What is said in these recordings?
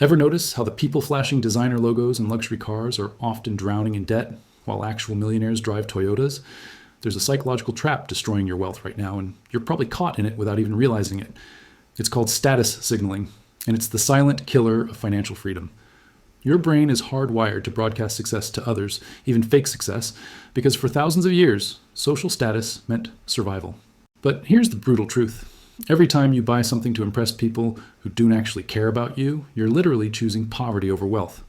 Ever notice how the people flashing designer logos and luxury cars are often drowning in debt while actual millionaires drive Toyotas? There's a psychological trap destroying your wealth right now, and you're probably caught in it without even realizing it. It's called status signaling, and it's the silent killer of financial freedom. Your brain is hardwired to broadcast success to others, even fake success, because for thousands of years, social status meant survival. But here's the brutal truth. Every time you buy something to impress people who don't actually care about you, you're literally choosing poverty over wealth.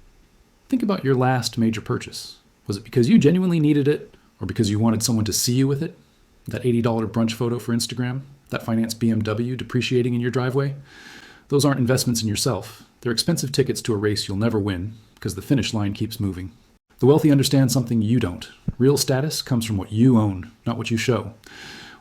Think about your last major purchase. Was it because you genuinely needed it, or because you wanted someone to see you with it? That $80 brunch photo for Instagram? That finance BMW depreciating in your driveway? Those aren't investments in yourself. They're expensive tickets to a race you'll never win, because the finish line keeps moving. The wealthy understand something you don't. Real status comes from what you own, not what you show.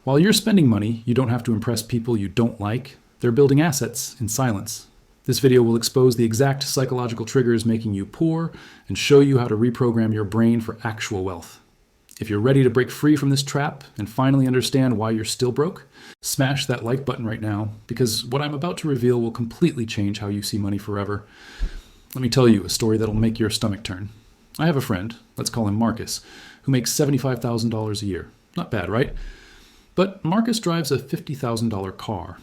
While you're spending money, you don't have to impress people you don't like. They're building assets in silence. This video will expose the exact psychological triggers making you poor and show you how to reprogram your brain for actual wealth. If you're ready to break free from this trap and finally understand why you're still broke, smash that like button right now, because what I'm about to reveal will completely change how you see money forever. Let me tell you a story that'll make your stomach turn. I have a friend, let's call him Marcus, who makes $75,000 a year. Not bad, right? But Marcus drives a $50,000 car.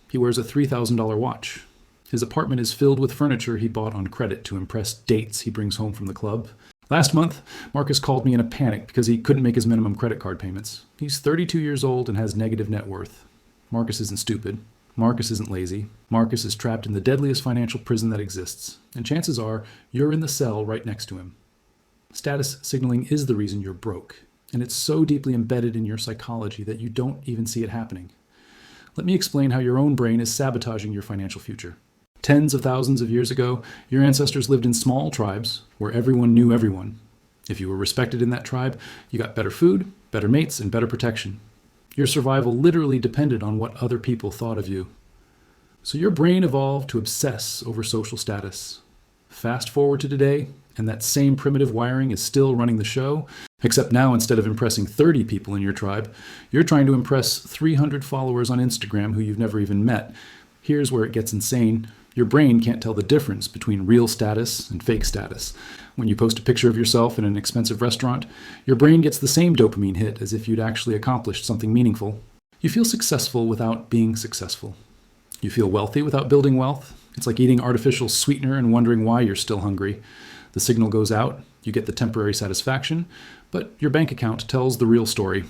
He wears a $3,000 watch. His apartment is filled with furniture he bought on credit to impress dates he brings home from the club. Last month, Marcus called me in a panic because he couldn't make his minimum credit card payments. He's 32 years old and has negative net worth. Marcus isn't stupid. Marcus isn't lazy. Marcus is trapped in the deadliest financial prison that exists. And chances are, you're in the cell right next to him. Status signaling is the reason you're broke. And it's so deeply embedded in your psychology that you don't even see it happening. Let me explain how your own brain is sabotaging your financial future. Tens of thousands of years ago, your ancestors lived in small tribes where everyone knew everyone. If you were respected in that tribe, you got better food, better mates, and better protection. Your survival literally depended on what other people thought of you. So your brain evolved to obsess over social status. Fast forward to today, and that same primitive wiring is still running the show, except now instead of impressing 30 people in your tribe, you're trying to impress 300 followers on Instagram who you've never even met. Here's where it gets insane. Your brain can't tell the difference between real status and fake status. When you post a picture of yourself in an expensive restaurant, your brain gets the same dopamine hit as if you'd actually accomplished something meaningful. You feel successful without being successful. You feel wealthy without building wealth. It's like eating artificial sweetener and wondering why you're still hungry. The signal goes out, you get the temporary satisfaction, but your bank account tells the real story.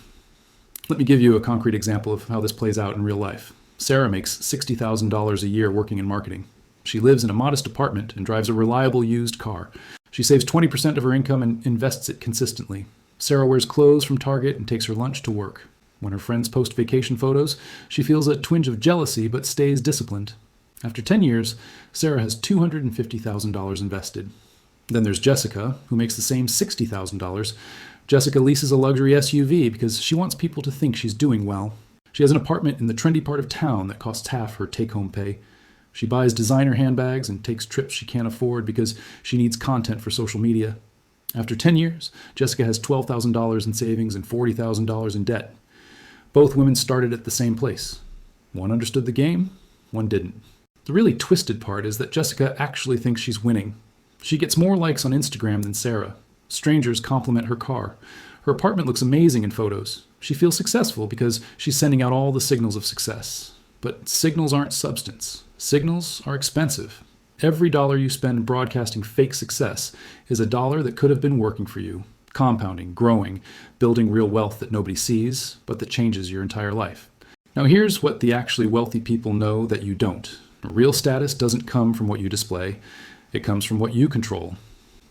Let me give you a concrete example of how this plays out in real life. Sarah makes $60,000 a year working in marketing. She lives in a modest apartment and drives a reliable used car. She saves 20% of her income and invests it consistently. Sarah wears clothes from Target and takes her lunch to work. When her friends post vacation photos, she feels a twinge of jealousy but stays disciplined. After 10 years, Sarah has $250,000 invested. Then there's Jessica, who makes the same $60,000. Jessica leases a luxury SUV because she wants people to think she's doing well. She has an apartment in the trendy part of town that costs half her take-home pay. She buys designer handbags and takes trips she can't afford because she needs content for social media. After 10 years, Jessica has $12,000 in savings and $40,000 in debt. Both women started at the same place. One understood the game, one didn't. The really twisted part is that Jessica actually thinks she's winning. She gets more likes on Instagram than Sarah. Strangers compliment her car. Her apartment looks amazing in photos. She feels successful because she's sending out all the signals of success. But signals aren't substance. Signals are expensive. Every dollar you spend broadcasting fake success is a dollar that could have been working for you, compounding, growing, building real wealth that nobody sees, but that changes your entire life. Now here's what the actually wealthy people know that you don't. Real status doesn't come from what you display. It comes from what you control.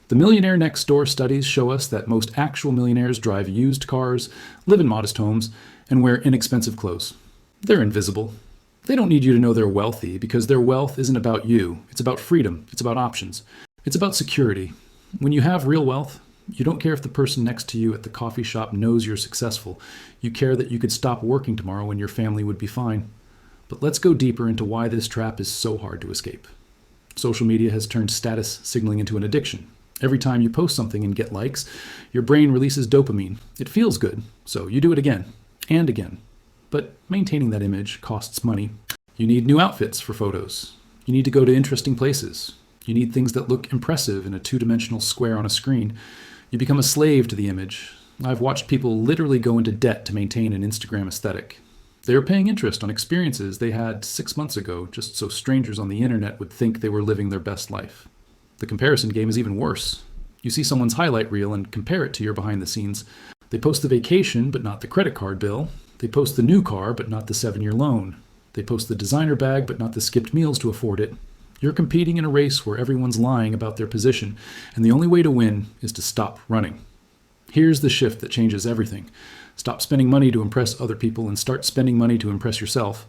The Millionaire Next Door studies show us that most actual millionaires drive used cars, live in modest homes, and wear inexpensive clothes. They're invisible. They don't need you to know they're wealthy because their wealth isn't about you. It's about freedom. It's about options. It's about security. When you have real wealth, you don't care if the person next to you at the coffee shop knows you're successful. You care that you could stop working tomorrow and your family would be fine. But let's go deeper into why this trap is so hard to escape. Social media has turned status signaling into an addiction. Every time you post something and get likes, your brain releases dopamine. It feels good, so you do it again and again. But maintaining that image costs money. You need new outfits for photos. You need to go to interesting places. You need things that look impressive in a two-dimensional square on a screen. You become a slave to the image. I've watched people literally go into debt to maintain an Instagram aesthetic. They are paying interest on experiences they had 6 months ago just so strangers on the internet would think they were living their best life. The comparison game is even worse. You see someone's highlight reel and compare it to your behind the scenes. They post the vacation, but not the credit card bill. They post the new car, but not the 7-year loan. They post the designer bag, but not the skipped meals to afford it. You're competing in a race where everyone's lying about their position, and the only way to win is to stop running. Here's the shift that changes everything. Stop spending money to impress other people and start spending money to impress yourself.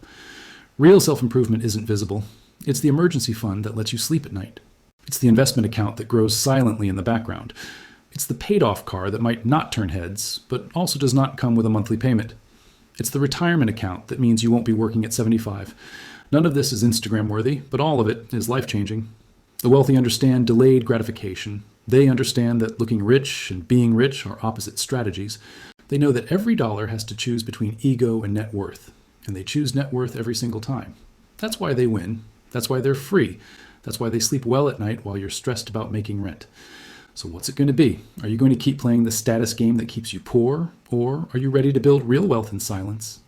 Real self-improvement isn't visible. It's the emergency fund that lets you sleep at night. It's the investment account that grows silently in the background. It's the paid-off car that might not turn heads, but also does not come with a monthly payment. It's the retirement account that means you won't be working at 75. None of this is Instagram-worthy, but all of it is life-changing. The wealthy understand delayed gratification. They understand that looking rich and being rich are opposite strategies. They know that every dollar has to choose between ego and net worth, and they choose net worth every single time. That's why they win. That's why they're free. That's why they sleep well at night while you're stressed about making rent. So what's it going to be? Are you going to keep playing the status game that keeps you poor, or are you ready to build real wealth in silence?